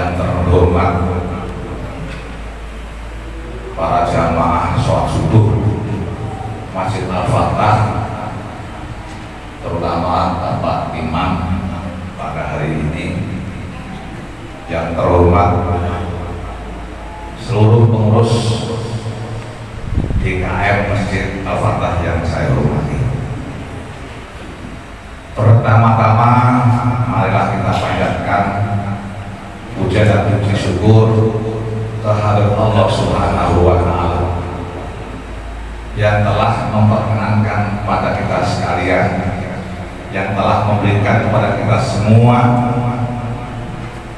yang terhormat para jamaah sholat subuh Masjid Al-Fatah, terutama Bapak Imam pada hari ini, yang terhormat seluruh pengurus DKM Masjid Al-Fatah yang saya hormati. Pertama-tama marilah kita panjatkan puja dan puji syukur kehadirat Allah Subhanahu wa Ta'ala yang telah memperkenankan kepada kita sekalian, yang telah memberikan kepada kita semua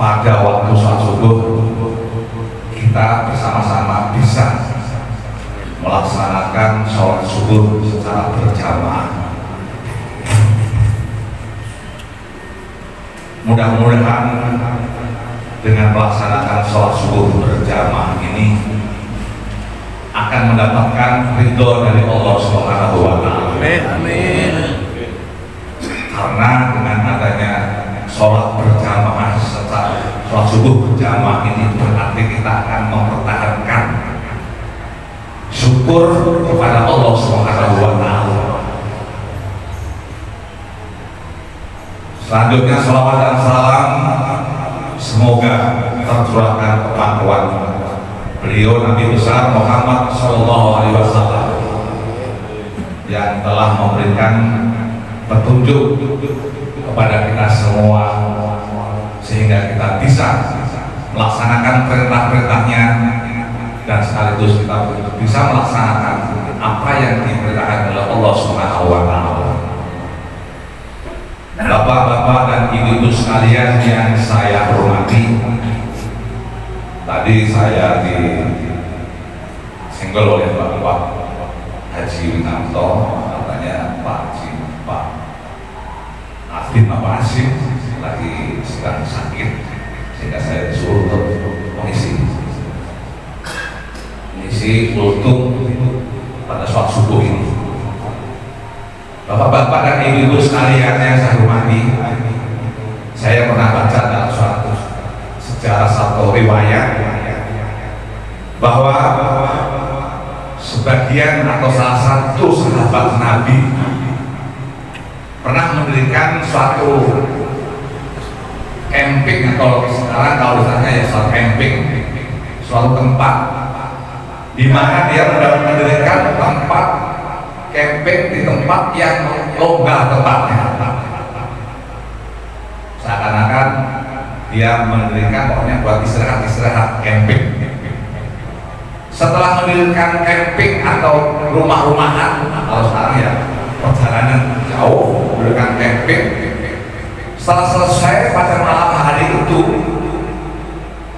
pada waktu sholat subuh kita bersama-sama bisa melaksanakan sholat subuh secara berjamaah. Mudah-mudahan dengan melaksanakan sholat subuh berjamaah ini akan mendapatkan ridho dari Allah Subhanahu wa Ta'ala. Amin. Karena dengan adanya sholat berjamaah secara sholat subuh berjamaah ini berarti kita akan mempertahankan syukur kepada Allah Subhanahu wa Ta'ala. Selanjutnya sholawat dan salam semoga tercurahkan kepangkuan beliau Nabi besar Muhammad Sallallahu Alaihi Wasallam yang telah memberikan petunjuk kepada kita semua sehingga kita bisa melaksanakan perintah-perintahnya dan sekaligus kita bisa melaksanakan apa yang diperintahkan oleh Allah Subhanahu wa Ta'ala. Bapak-bapak dan ibu-ibu sekalian yang saya hormati, tadi saya disenggol oleh Bapak Haji Winanto, katanya Pak Afif Bapak Hasim lagi sedang sakit sehingga saya disuruh untuk mengisi kultum pada sholat subuh ini. Bapak-bapak dan ibu-ibu sekalian yang saya hormati, saya pernah baca dalam suatu sejarah satu riwayat bahwa sebagian atau salah satu sahabat Nabi pernah mendirikan suatu camping, atau sekarang kalau misalnya ya suatu camping, suatu tempat di mana dia mendirikan tempat camping di tempat yang longgar tempatnya. Seakan-akan dia mendirikan pokoknya buat istirahat camping. Setelah mendirikan camping atau rumah-rumahan, kalau sekarang ya perjalanan jauh mendirikan camping, setelah selesai pada malam hari itu,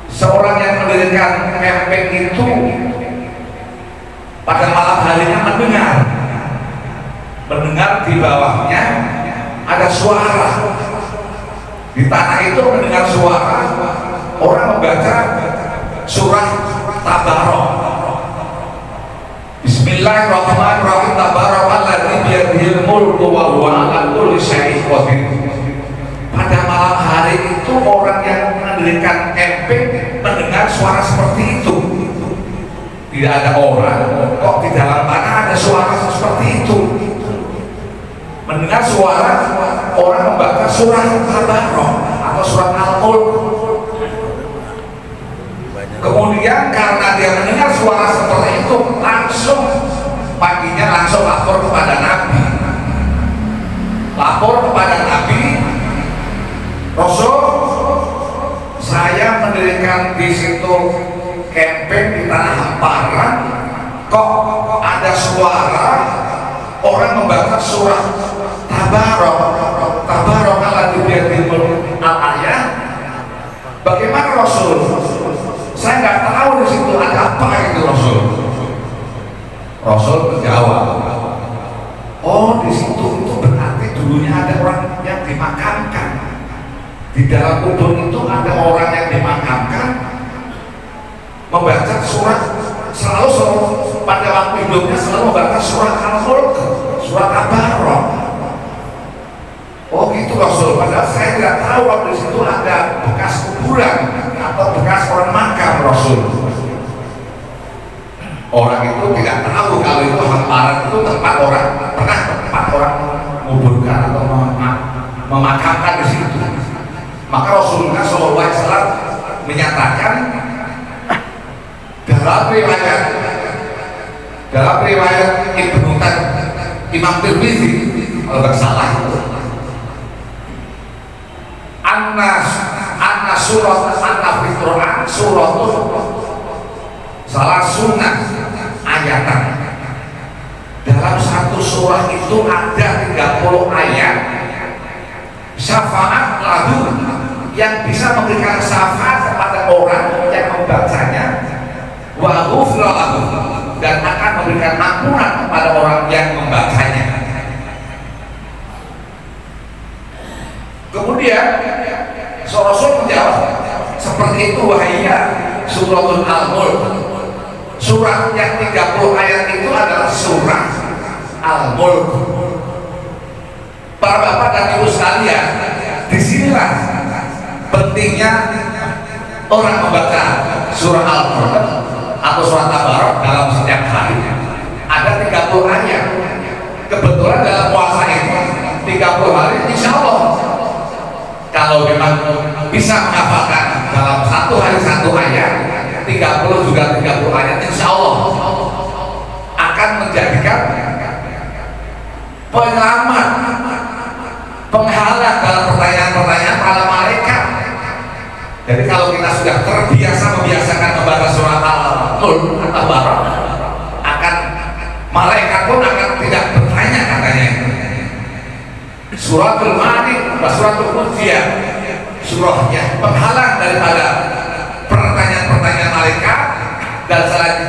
seorang yang mendirikan camping itu pada malam harinya mendengar di bawahnya ada suara. Di tanah itu mendengar suara orang membaca surah Tabarok. Bismillahirrahmanirrahim. Tabarakalladzi biyadihil mulku wa huwa ala kulli syai'in qadir. Pada malam hari itu orang yang mendirikan camping mendengar suara seperti itu. Tidak ada orang, kok di dalam tanah ada suara seperti itu. Mendengar suara orang membaca surah Tabarok atau surah Al-Mulk. Kemudian karena dia mendengar suara seperti itu, langsung paginya langsung lapor kepada Nabi. Lapor kepada Nabi, Rasul, saya mendirikan di situ camping di tanah hamparan, kok ada suara orang membaca surah Tabarok alladzi biyadihil mulku al-ayat. Bagaimana Rasul? Saya nggak tahu di situ ada apa itu Rasul. Rasul menjawab, oh di situ itu berarti dulunya ada orang yang dimakamkan. Di dalam kubur itu ada orang yang dimakamkan, membaca surah selalu pada waktu hidupnya selalu membaca surah Al-Mulk, surah Tabarok. Oh gitu Rasul. Padahal saya tidak tahu kalau di situ ada bekas kuburan atau orang makam Rasul. Orang itu tidak tahu kalau itu hamparan itu tempat orang menguburkan atau memakamkan di situ. Maka Rasulullah SAW menyatakan dalam riwayat Ibnu Imam Tirmidzi kalau tidak salah, anna fil Quran suratun salah sunnah ayatan. Dalam satu surah itu ada 30 ayat syafaat lagu yang bisa memberikan syafaat kepada orang yang membacanya, wa ghufra lahu, dan akan memberikan ampunan kepada orang yang membacanya. Kemudian Rasul menjawab, seperti itu wahai suratul Al-Mulk. Surat yang 30 ayat itu adalah surah Al-Mulk. Para bapak dan ibu sekalian, disinilah pentingnya orang membaca surah Al-Mulk atau surah Tabarak dalam setiap hari. Ada 30 ayat. Kebetulan dalam puasa ini 30 hari, insya Allah kalau memang bisa menghafalkan dalam satu hari satu ayat, 30 juga 30 ayat, insya Allah akan menjadikan penyelamat, penghalang dalam pertanyaan-pertanyaan para malaikat. Jadi kalau kita sudah terbiasa membiasakan membaca surah Al-Mulk atau Tabarak, akan malaikat pun akan tidak bertanya katanya. Suratul Ma'arij, suratul Murjiyah, surahnya penghalang daripada pertanyaan-pertanyaan malaikat, dan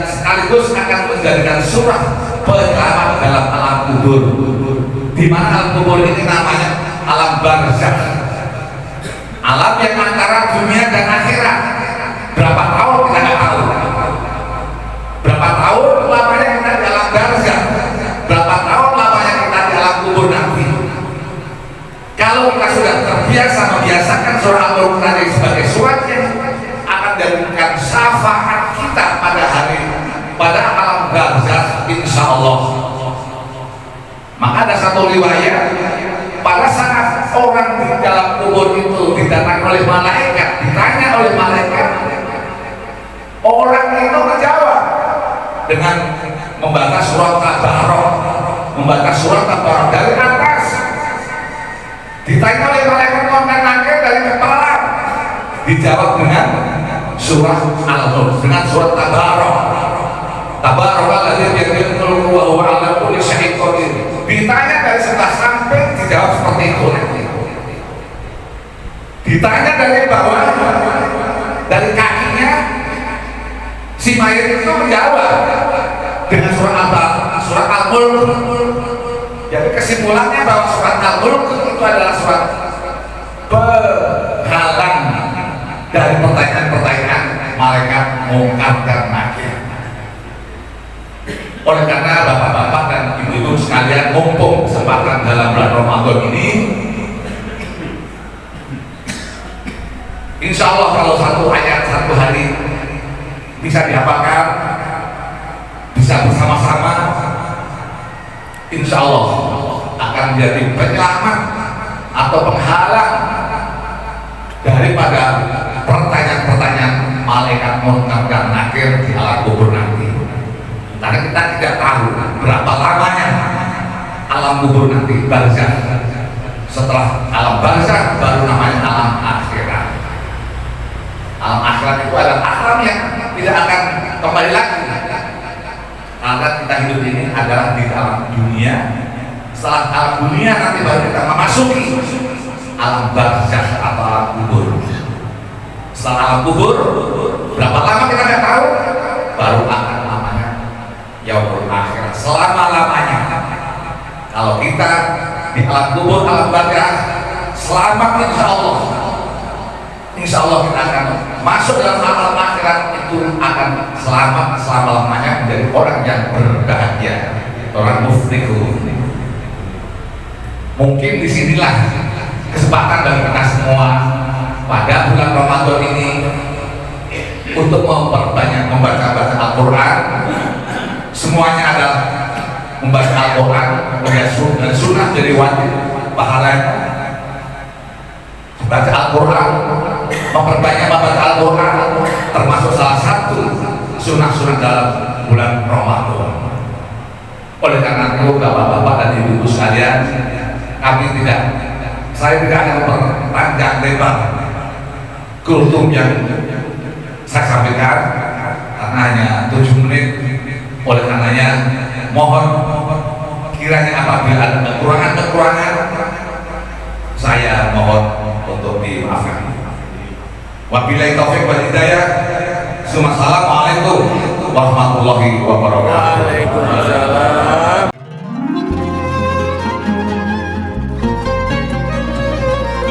sekaligus akan menjadikan surah penyelamat dalam alam kubur. Di mana alam kubur ini namanya alam barzakh, alam yang antara dunia dan akhirat. Berapa tahun kita nggak tahu. Berapa tahun lamanya kita di alam barzakh, berapa tahun lamanya kita di alam kubur nanti. Kalau kita sudah terbiasa membiasakan surah Al-Mulk tadi sebagai surat yang akan memberikan syafaat kita pada alam barzakh, insya Allah. Maka ada satu riwayat, pada saat orang di dalam kubur itu didatangi oleh malaikat, ditanya oleh malaikat, orang itu menjawab dengan membaca surat Tabarak dari atas. Ditanya oleh malaikat Nakir dari kepala, dijawab dengan surah Al-Mulk, dengan surat Tabarak. Tabarakalladzi biyadihi al-mulku wa huwa 'ala kulli syai'in qadir. Ditanya dari sebelah samping, dijawab seperti itu. Ditanya dari bawah, dari kakinya, si mayat itu menjawab dengan surat Al-Mulk. Jadi kesimpulannya bahwa surat Al-Mulk itu adalah surat penghalang dari pertanyaan-pertanyaan malaikat Munkar dan Nakir. Oleh karena bapak-bapak dan ibu-ibu sekalian, mumpung kesempatan dalam bulan Ramadan ini, insya Allah kalau satu ayat satu hari bisa dihafalkan, bisa bersama-sama, insya Allah akan menjadi penyelamat atau penghalang daripada pertanyaan-pertanyaan malaikat Munkar dan Nakir di alam kubur nanti. Karena kita tidak tahu berapa lamanya alam kubur nanti, barzakh. Setelah alam barzakh baru namanya alam akhirat. Alam akhirat itu adalah alam yang tidak akan kembali lagi. Karena kita hidup ini adalah di dalam dunia. Setelah alam dunia nanti baru kita memasuki alam barzakh atau alam kubur. Setelah alam kubur, berapa lama kita tidak tahu, baru akan namanya yaumul akhir, selama-lamanya. Kalau kita di alam kubur, alam barzakh, selamat insya Allah kita akan masuk dalam alam akhirat, itu akan selamat selama-lamanya, menjadi orang yang berbahagia, orang muflihun. Mungkin disinilah kesempatan bagi kita semua pada bulan Ramadan ini untuk memperbanyak membaca Al-Quran. Semuanya adalah membaca Al-Quran, dan sunnah jadi wajib pahalanya. Baca Al-Quran, memperbanyak membaca Al-Quran termasuk salah satu sunnah-sunnah dalam bulan Ramadan. Oleh karena itu bapak-bapak dan ibu-ibu sekalian, saya tidak akan memperpanjang lebar kultum yang saya sampaikan karena hanya 7 menit. Oleh karenanya mohon kiranya apabila ada kekurangan saya mohon untuk dimaafkan. Wabillahi taufiq wal hidayah. Assalamualaikum warahmatullahi wabarakatuh.